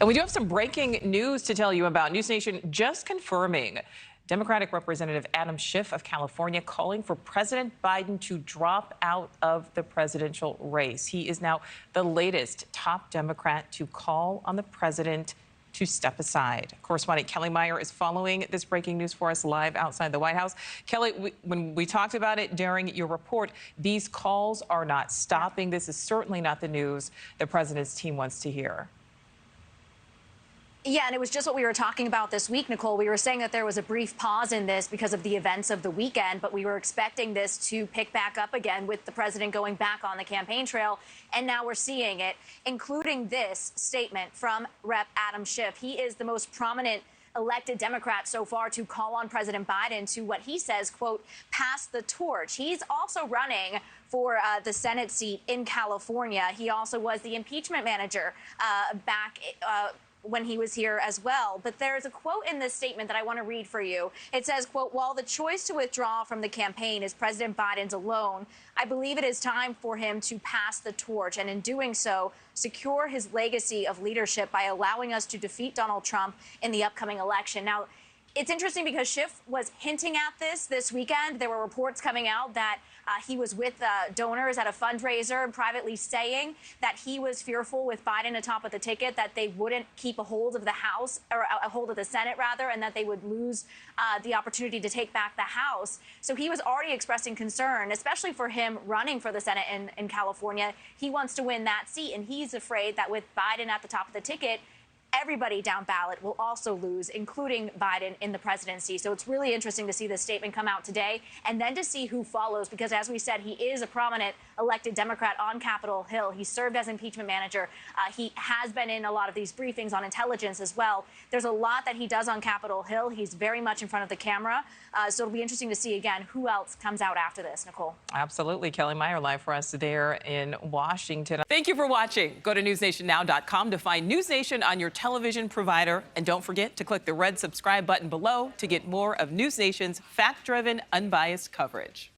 And we do have some breaking news to tell you about. NewsNation just confirming Democratic Representative Adam Schiff of California calling for President Biden to drop out of the presidential race. He is now the latest top Democrat to call on the president to step aside. Correspondent Kellie Meyer is following this breaking news for us live outside the White House. Kellie, when we talked about it during your report, these calls are not stopping. This is certainly not the news the president's team wants to hear. Yeah, and it was just what we were talking about this week, Nichole. We were saying that there was a brief pause in this because of the events of the weekend, but we were expecting this to pick back up again with the president going back on the campaign trail. And now we're seeing it, including this statement from Rep. Adam Schiff. He is the most prominent elected Democrat so far to call on President Biden to what he says, quote, pass the torch. He's also running for the Senate seat in California. He also was the impeachment manager back when he was here as well. But there's a quote in this statement that I want to read for you. It says, quote, while the choice to withdraw from the campaign is President Biden's alone, I believe it is time for him to pass the torch and in doing so, secure his legacy of leadership by allowing us to defeat Donald Trump in the upcoming election. Now, it's interesting because Schiff was hinting at this weekend. There were reports coming out that he was with donors at a fundraiser and privately saying that he was fearful with Biden atop of the ticket that they wouldn't keep a hold of the House, or a hold of the Senate, rather, and that they would lose the opportunity to take back the House. So he was already expressing concern, especially for him running for the Senate in California. He wants to win that seat, and he's afraid that with Biden at the top of the ticket, everybody down ballot will also lose, including Biden in the presidency. So it's really interesting to see this statement come out today and then to see who follows, because as we said, he is a prominent elected Democrat on Capitol Hill. He served as impeachment manager. He has been in a lot of these briefings on intelligence as well. There's a lot that he does on Capitol Hill. He's very much in front of the camera. So it'll be interesting to see, again, who else comes out after this, Nichole. Absolutely. Kellie Meyer live for us there in Washington. Thank you for watching. Go to newsnationnow.com to find NewsNation on your television provider. And don't forget to click the red subscribe button below to get more of NewsNation's fact-driven, unbiased coverage.